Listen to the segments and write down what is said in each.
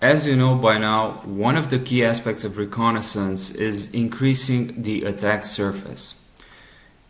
As you know by now, one of the key aspects of reconnaissance is increasing the attack surface.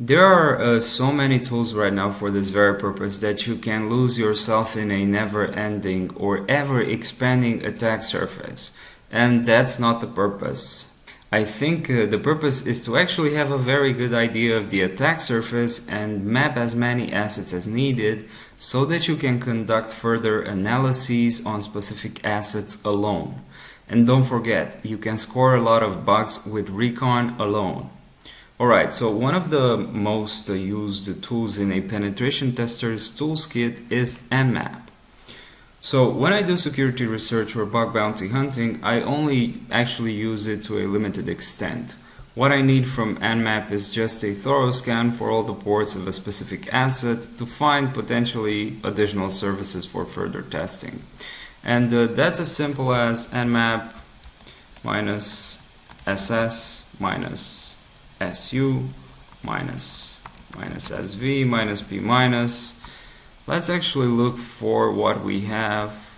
There are so many tools right now for this very purpose that you can lose yourself in a never-ending or ever-expanding attack surface, and that's not the purpose. I think the purpose is to actually have a very good idea of the attack surface and map as many assets as needed so that you can conduct further analyses on specific assets alone. And don't forget, you can score a lot of bugs with Recon alone. Alright, so one of the most used tools in a penetration tester's toolkit is Nmap. So when I do security research or bug bounty hunting, I only actually use it to a limited extent. What I need from Nmap is just a thorough scan for all the ports of a specific asset to find potentially additional services for further testing. And that's as simple as Nmap minus SS minus SU minus SV minus P minus. Let's actually look for what we have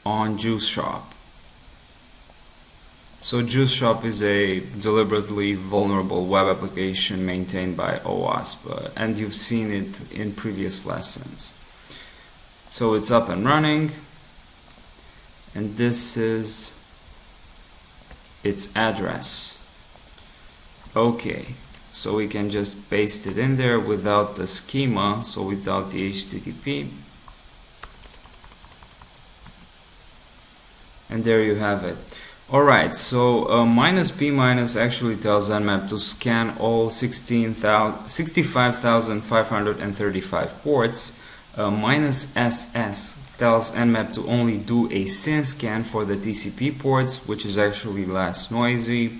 on Juice Shop. So Juice Shop is a deliberately vulnerable web application maintained by OWASP, and you've seen it in previous lessons. So it's up and running, and this is its address. Okay. So we can just paste it in there without the schema, so without the HTTP. And there you have it. Alright, so minus P minus actually tells Nmap to scan all 65,535 ports. Minus SS tells Nmap to only do a SYN scan for the TCP ports, which is actually less noisy.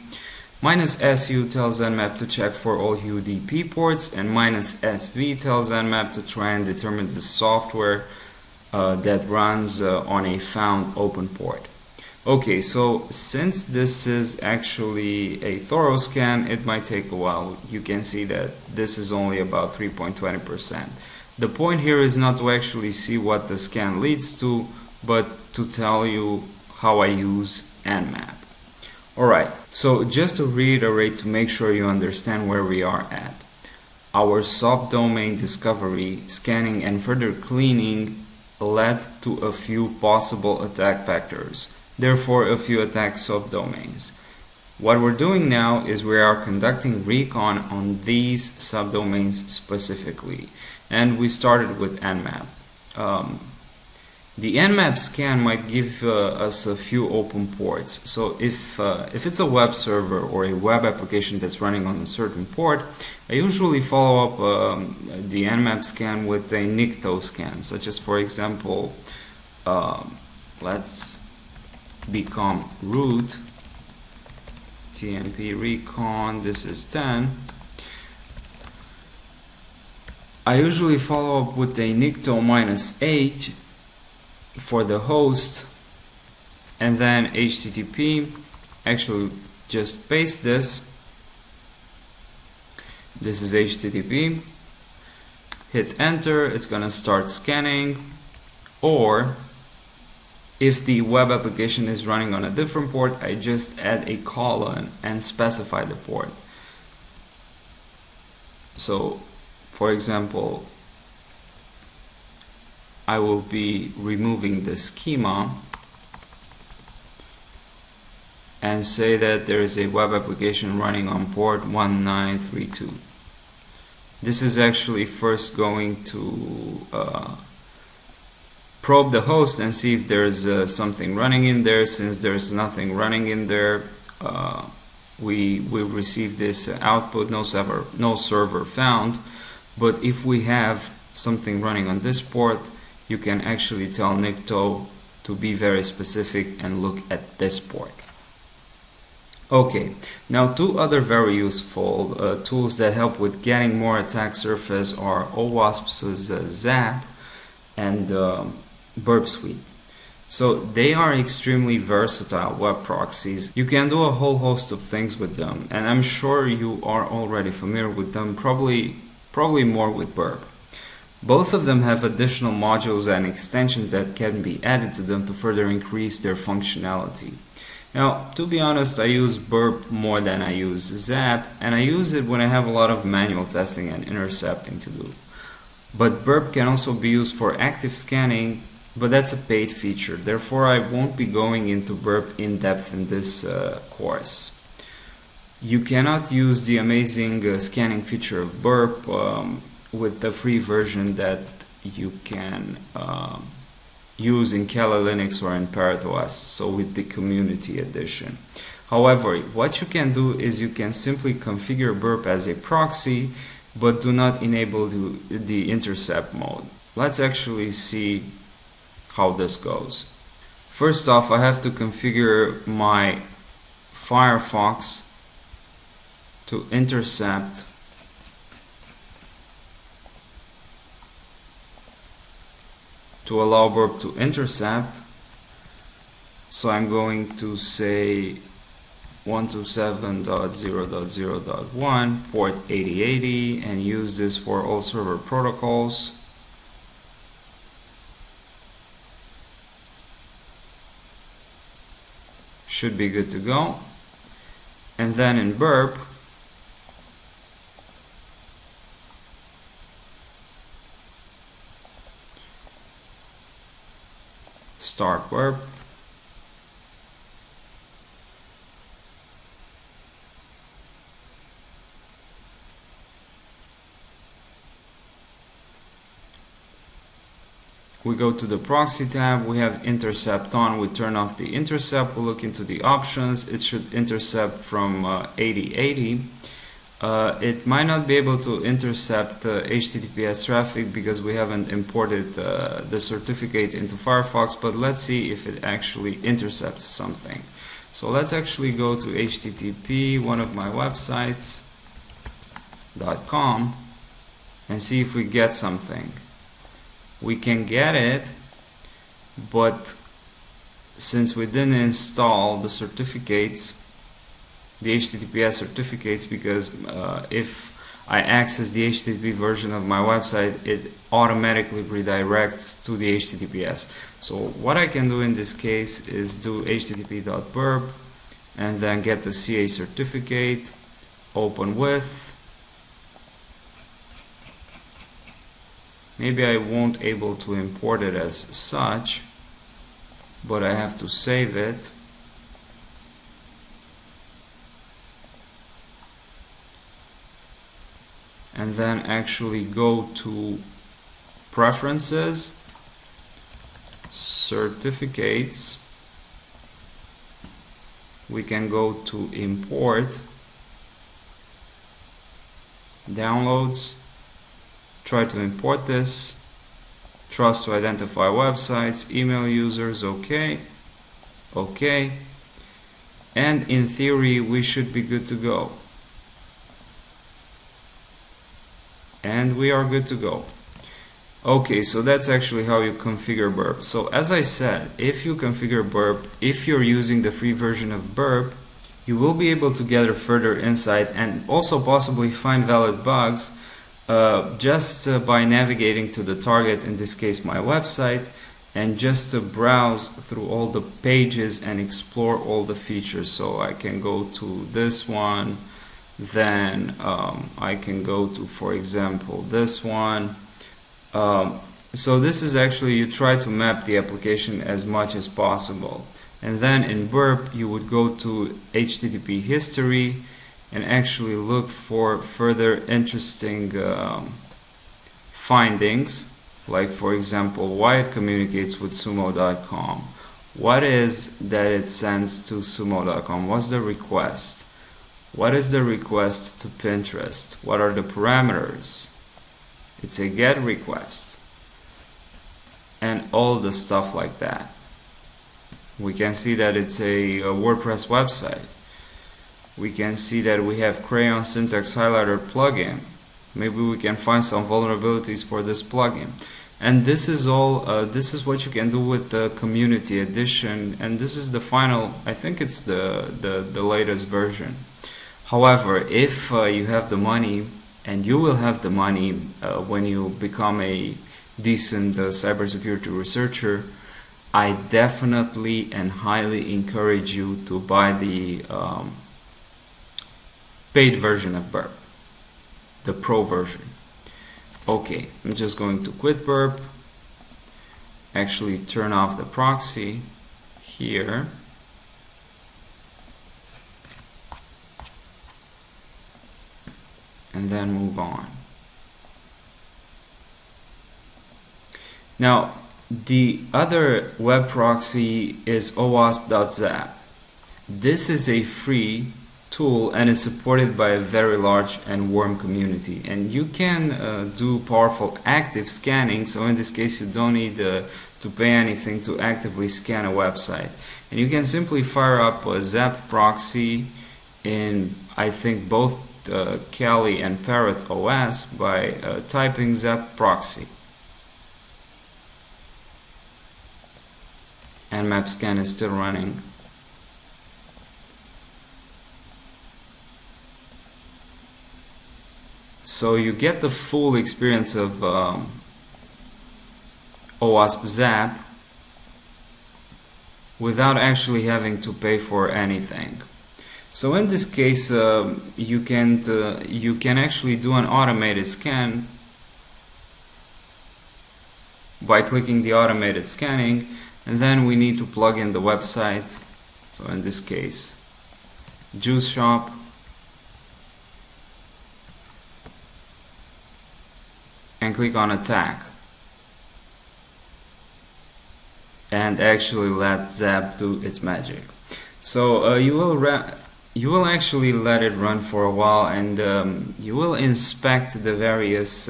Minus SU tells Nmap to check for all UDP ports, and minus SV tells Nmap to try and determine the software that runs on a found open port. Okay, so since this is actually a thorough scan, it might take a while. You can see that this is only about 3.20%. The point here is not to actually see what the scan leads to, but to tell you how I use Nmap. Alright, so just to reiterate to make sure you understand where we are at. Our subdomain discovery, scanning and further cleaning led to a few possible attack vectors, therefore a few attack subdomains. What we're doing now is we are conducting recon on these subdomains specifically, and we started with Nmap. The Nmap scan might give us a few open ports. So if it's a web server or a web application that's running on a certain port, I usually follow up the Nmap scan with a Nikto scan, such as, for example, let's become root TMP recon, this is 10. I usually follow up with a Nikto -8 for the host, and then HTTP. Actually, just paste this. This is HTTP. Hit enter, it's gonna start scanning. Or if the web application is running on a different port, I just add a colon and specify the port. So for example, I will be removing the schema and say that there is a web application running on port 1932. This is actually first going to probe the host and see if there's something running in there. Since there's nothing running in there, we will receive this output, no server found. But if we have something running on this port, you can actually tell Nikto to be very specific and look at this port. Okay, now two other very useful tools that help with getting more attack surface are OWASP ZAP and Burp Suite. So they are extremely versatile web proxies. You can do a whole host of things with them, and I'm sure you are already familiar with them, probably more with Burp. Both of them have additional modules and extensions that can be added to them to further increase their functionality. Now, to be honest, I use Burp more than I use Zap, and I use it when I have a lot of manual testing and intercepting to do. But Burp can also be used for active scanning, but that's a paid feature. Therefore, I won't be going into Burp in depth in this course. You cannot use the amazing scanning feature of Burp with the free version that you can use in Kali Linux or in Parrot OS, so with the community edition. However, what you can do is you can simply configure Burp as a proxy, but do not enable the intercept mode. Let's actually see how this goes. First off, I have to configure my Firefox to intercept to allow Burp to intercept. So I'm going to say 127.0.0.1 port 8080 and use this for all server protocols. Should be good to go. And then in Burp, start Burp. We go to the proxy tab, we have intercept on, we turn off the intercept, we look into the options, it should intercept from 8080. It might not be able to intercept HTTPS traffic because we haven't imported the certificate into Firefox, but let's see if it actually intercepts something. So let's actually go to http, one of my websites, .com, and see if we get something. We can get it, but since we didn't install the certificates, the HTTPS certificates, because if I access the HTTP version of my website, it automatically redirects to the HTTPS. So what I can do in this case is do http.burp and then get the CA certificate, open with. Maybe I won't able to import it as such, but I have to save it. And then actually go to Preferences, Certificates. We can go to Import, Downloads, try to import this, trust to identify websites, email users, okay, and in theory we should be good to go. And we are good to go. Okay, so that's actually how you configure Burp. So as I said, if you configure Burp, if you're using the free version of Burp, you will be able to gather further insight and also possibly find valid bugs just by navigating to the target, in this case my website, and just to browse through all the pages and explore all the features. So I can go to this one, then I can go to, for example, this one. So this is actually, you try to map the application as much as possible. And then in Burp you would go to HTTP history and actually look for further interesting findings, like for example why it communicates with sumo.com, what is that it sends to sumo.com, what's the request, what is the request to Pinterest, what are the parameters, it's a GET request, and all the stuff like that. We can see that it's a WordPress website. We can see that we have Crayon Syntax Highlighter plugin. Maybe we can find some vulnerabilities for this plugin. And this is all, this is what you can do with the community edition, and this is the final, I think it's the latest version. However, if you have the money and you will have the money when you become a decent cybersecurity researcher, I definitely and highly encourage you to buy the paid version of Burp, the pro version. Okay, I'm just going to quit Burp, actually turn off the proxy here, and then move on. Now, the other web proxy is OWASP ZAP. This is a free tool and is supported by a very large and warm community, and you can do powerful active scanning. So in this case, you don't need to pay anything to actively scan a website, and you can simply fire up a ZAP proxy in, I think, both Kali and Parrot OS by typing ZAP proxy. Nmap scan is still running. So you get the full experience of OWASP ZAP without actually having to pay for anything. So in this case, you can actually do an automated scan by clicking the automated scanning, and then we need to plug in the website. So in this case, Juice Shop. And click on attack, and actually let ZAP do its magic. So you will actually let it run for a while, and you will inspect the various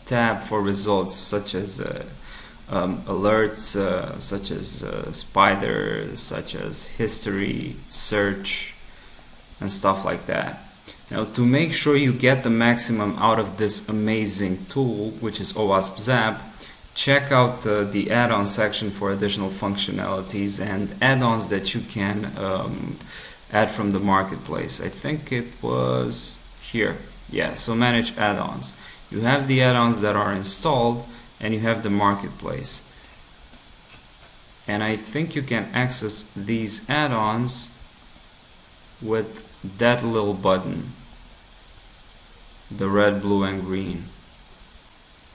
tab for results, such as alerts, such as spider, such as history, search, and stuff like that. Now, to make sure you get the maximum out of this amazing tool, which is OWASP ZAP, check out the add-on section for additional functionalities and add-ons that you can add from the marketplace. I think it was here. Yeah, so manage add-ons. You have the add-ons that are installed, and you have the marketplace. And I think you can access these add-ons with that little button. The red, blue, and green.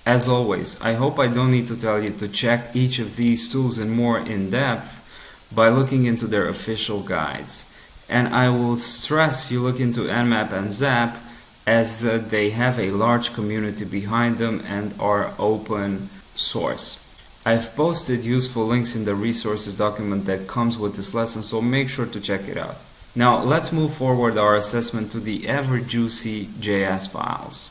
As always, I hope I don't need to tell you to check each of these tools in more in depth by looking into their official guides. And I will stress you look into Nmap and ZAP, as they have a large community behind them and are open source. I've posted useful links in the resources document that comes with this lesson, so make sure to check it out. Now let's move forward our assessment to the ever juicy JS files.